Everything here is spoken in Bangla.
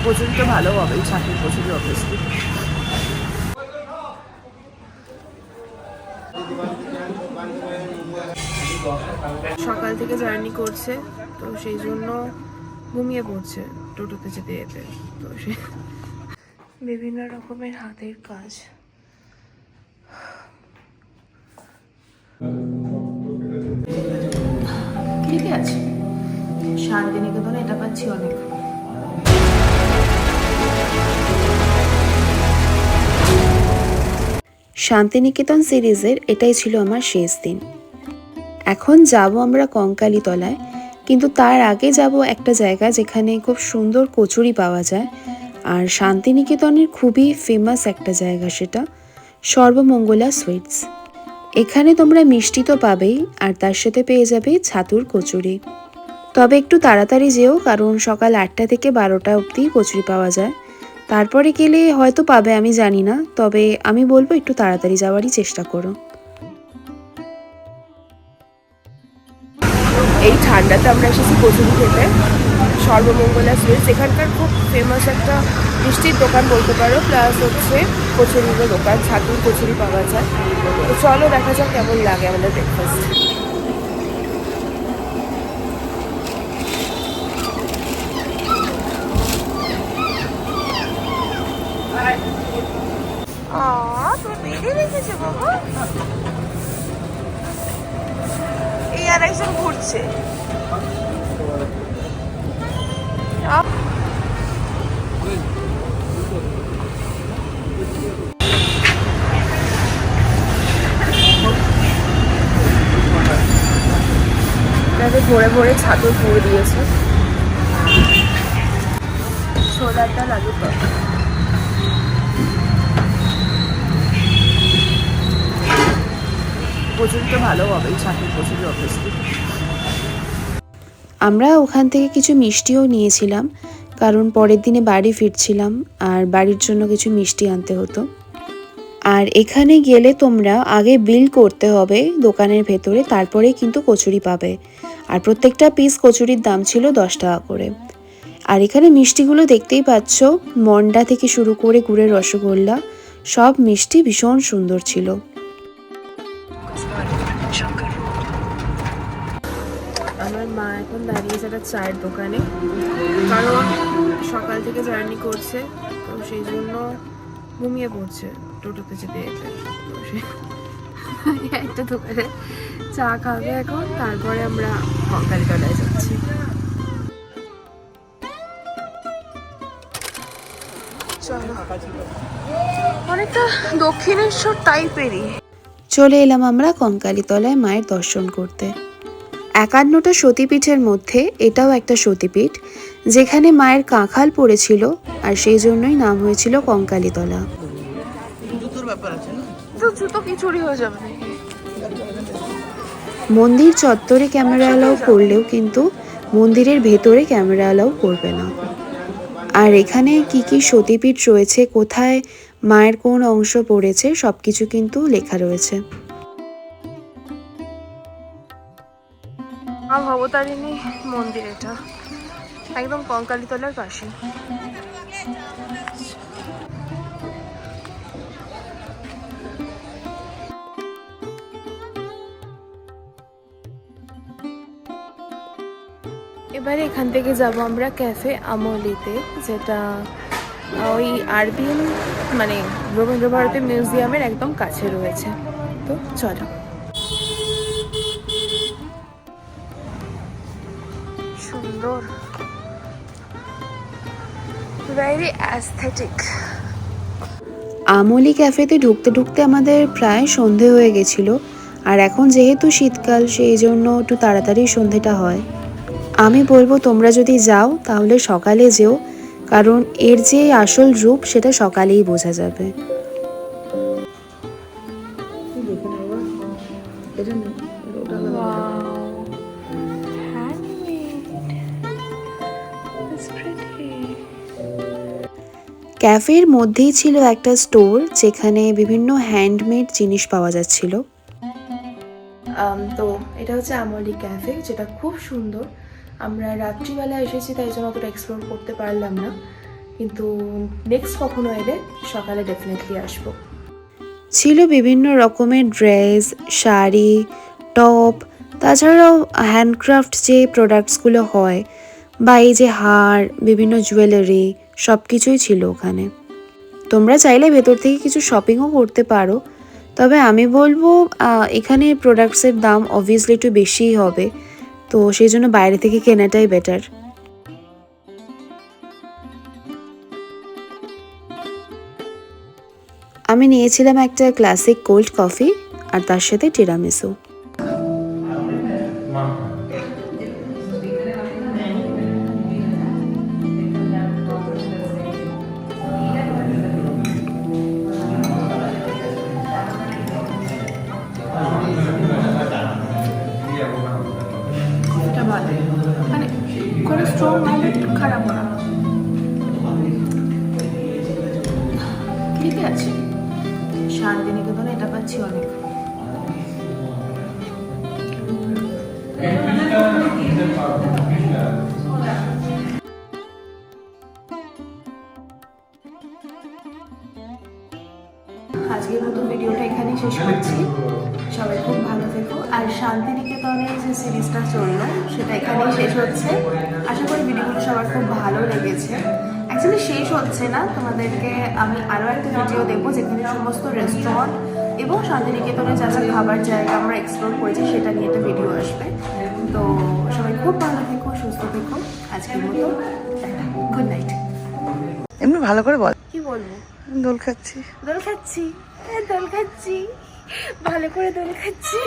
কচুরি তো ভালো হবে, ছাতুর কচুরি অবভিয়াসলি। সকাল থেকে জার্নি করছে তো সেই জন্য ঘুমিয়ে পড়ছে টোটোতে যেতে যেতে। তো সে বিভিন্ন রকমের হাতের কাজ। ঠিকই আছে, শান্তিনিকেতনে এটা পাচ্ছি অনেক। শান্তিনিকেতন সিরিজের এটাই ছিল আমার শেষ দিন। এখন যাব আমরা কঙ্কালীতলায়, কিন্তু তার আগে যাব একটা জায়গা যেখানে খুব সুন্দর কচুরি পাওয়া যায়। আর শান্তিনিকেতনের খুবই ফেমাস একটা জায়গা, সেটা সর্বমঙ্গলা সুইটস। এখানে তোমরা মিষ্টি তো পাবেই, আর তার সাথে পেয়ে যাবে ছাতুর কচুরি। তবে একটু তাড়াতাড়ি যেও, কারণ সকাল 8টা থেকে 12টা অবধি কচুরি পাওয়া যায়। তারপরে গেলে হয়তো পাবে, আমি জানি না, তবে আমি বলবো একটু তাড়াতাড়ি যাওয়ারই চেষ্টা করো। এই ঠান্ডাতে আমরা এসেছি কচুরি খেতে সর্বমঙ্গলা সুইটস। এখানকার খুব ফেমাস একটা মিষ্টির দোকান বলতে পারো, প্লাস হচ্ছে কচুরিরও দোকান, ছাতুর কচুরি পাওয়া যায়। তো চলো দেখা যাক কেমন লাগে আমাদের ব্রেকফাস্ট। তুমি বেঁধে রেখেছো বাবা, এই আর একজন ঘুরছে। ভরে ভরে ছাতুর পুরো দিয়েছে, ছোলার ডাল, আলু তরকারি। কচুরি তো ভালো হবে, ছাতুর কচুরি অবভিয়াসলি। আমরা ওখান থেকে কিছু মিষ্টিও নিয়েছিলাম, কারণ পরের দিনে বাড়ি ফিরছিলাম আর বাড়ির জন্য কিছু মিষ্টি আনতে হতো। আর এখানে গেলে তোমরা আগে বিল করতে হবে দোকানের ভেতরে, তারপরেই কিন্তু কচুরি পাবে। আর প্রত্যেকটা পিস কচুরির দাম ছিল 10 টাকা করে। আর এখানে মিষ্টিগুলো দেখতেই পাচ্ছ, মন্ডা থেকে শুরু করে গুড়ের রসগোল্লা, সব মিষ্টি ভীষণ সুন্দর ছিল। আমার মা এখন দাঁড়িয়েছে একটা চায়ের দোকানে, কারণ সকাল থেকে জার্নি করছে তো সেই জন্য ঘুমিয়ে পড়ছে টোটোতে যেতে যেতে। তো সে একটা দোকানে চা খাবে এখন, তারপরে আমরা কঙ্কালীতলায় যাচ্ছি। চলো, অনেকটা দক্ষিণেশ্বর টাইপেরই। চলে এলাম আমরা কঙ্কালীতলায় মায়ের দর্শন করতে। 51টা সতীপীঠের মধ্যে এটাও একটা সতীপীঠ, যেখানে মায়ের কাঁখাল পড়েছিল, আর সেই জন্যই নাম হয়েছিল কঙ্কালীতলা। মন্দির চত্বরে ক্যামেরা অ্যালাউ করলেও কিন্তু মন্দিরের ভেতরে ক্যামেরা অ্যালাউ করবে না। আর এখানে কি কি সতীপীঠ রয়েছে, কোথায় মায়ের কোন অংশ পড়েছে, সবকিছু কিন্তু লেখা রয়েছে। ভবতারিণী মন্দির, এটা একদম কঙ্কালীতলার পাশে। এবারে এখান থেকে যাব আমরা ক্যাফে আমলিতে, যেটা ওই আরবিএন মানে রবীন্দ্রভারতী মিউজিয়ামের একদম কাছে রয়েছে। তো চলো। সুন্দর, ভেরি অ্যাস্থেটিক। আমলি ক্যাফেতে ঢুকতে ঢুকতে আমাদের প্রায় সন্ধে হয়ে গেছিল, আর এখন যেহেতু শীতকাল সেই জন্য একটু তাড়াতাড়ি সন্ধেটা হয়। আমি বলবো তোমরা যদি যাও তাহলে সকালে যেও, কারণ এর যে আসল রূপ সেটা সকালেই বোঝা যাবে। ক্যাফের মধ্যেই ছিল একটা স্টোর, যেখানে বিভিন্ন হ্যান্ডমেড জিনিস পাওয়া যাচ্ছিল। তো এটা হচ্ছে আমলি ক্যাফে, যেটা খুব সুন্দর। আমরা রাত্রিবেলা এসেছি তাই জন্য অতটা এক্সপ্লোর করতে পারলাম না, কিন্তু নেক্সট কখনো এলে সকালে ডেফিনেটলি আসবো। ছিল বিভিন্ন রকমের ড্রেস, শাড়ি, টপ, তাছাড়াও হ্যান্ডক্রাফট যে প্রোডাক্টসগুলো হয় বা এই যে হার, বিভিন্ন জুয়েলারি, সব কিছুই ছিল ওখানে। তোমরা চাইলে ভেতর থেকে কিছু শপিংও করতে পারো, তবে আমি বলবো এখানে প্রোডাক্টসের দাম অবভিয়াসলি একটু বেশিই হবে, তো সেই জন্য বাইরে থেকে কেনাটাই বেটার। আমি নিয়েছিলাম একটা ক্লাসিক কোল্ড কফি আর তার সাথে টিরামিসু। এটা ভালো, মানে কোনো স্ট্রং ভালো, খারাপ না, ঠিকই আছে। শান্তিনিকেতনে এটা পাচ্ছি অনেক। আজকের মতো ভিডিওটা এখানেই শেষ করছি। সবাই খুব ভালো থেকো। আর শান্তিনিকেতনের যে সিরিজটা চললো সেটা এখানেই শেষ হচ্ছে। আশা করি ভিডিওগুলো সবার খুব ভালো লেগেছে। অ্যাকচুয়ালি শেষ হচ্ছে না, তোমাদেরকে আমি আরও একটা ভিডিও দেবো যেখানে সমস্ত রেস্টুরেন্ট এবং শান্তিনিকেতনের যা যা খাবার জায়গা আমরা এক্সপ্লোর করেছি সেটা নিয়ে একটা ভিডিও আসবে। তো সবাই খুব ভালো থেকো, সুস্থ থেকো। আজকের মতো গুড নাইট। এমনি ভালো করে বল। কি বলবো? দোল খাচ্ছি। দোল খাচ্ছি, হ্যাঁ দোল খাচ্ছি, ভালো করে দোল খাচ্ছি।